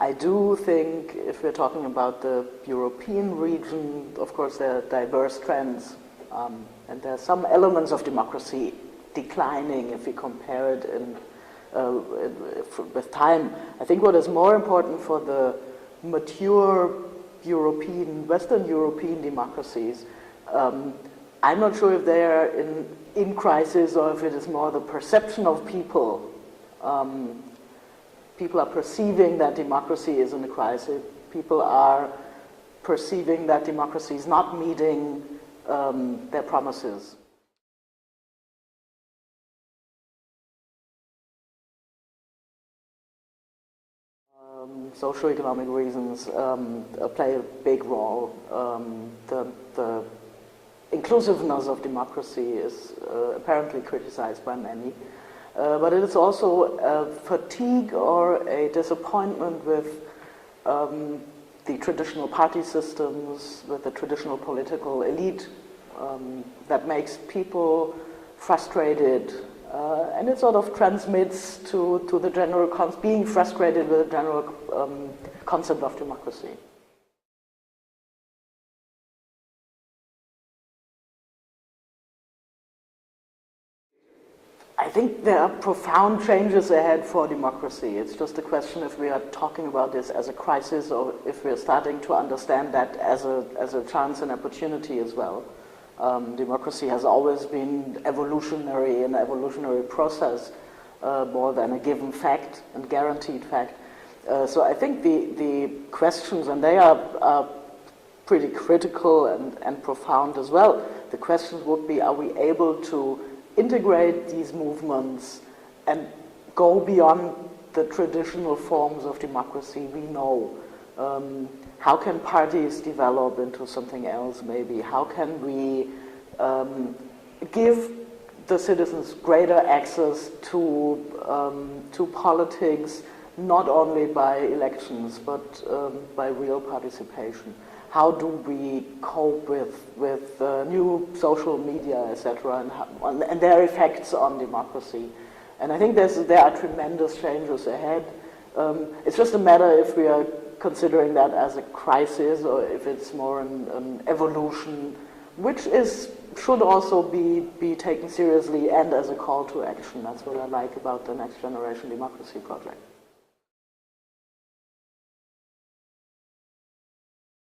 I do think if we're talking about the European region, of course there are diverse trends, and there are some elements of democracy declining if we compare it with time. I think what is more important for the mature Western European democracies, I'm not sure if they are in crisis or if it is more the perception of people. People are perceiving that democracy is in a crisis. People are perceiving that democracy is not meeting their promises. Socioeconomic reasons play a big role. The inclusiveness of democracy is apparently criticized by many. But it is also a fatigue or a disappointment with the traditional party systems, with the traditional political elite that makes people frustrated. And it sort of transmits to the general, being frustrated with the general concept of democracy. I think there are profound changes ahead for democracy. It's just a question if we are talking about this as a crisis or if we're starting to understand that as a chance and opportunity as well. Democracy has always been evolutionary, an evolutionary process more than a given fact and guaranteed fact. So I think the questions, and they are pretty critical and profound as well. The questions would be, are we able to integrate these movements and go beyond the traditional forms of democracy we know? How can parties develop into something else maybe? How can we give the citizens greater access to politics, not only by elections, but by real participation? How do we cope with new social media, etc., and their effects on democracy? And I think there are tremendous changes ahead. It's just a matter if we are considering that as a crisis or if it's more an evolution, which should also be taken seriously and as a call to action. That's what I like about the Next Generation Democracy Project.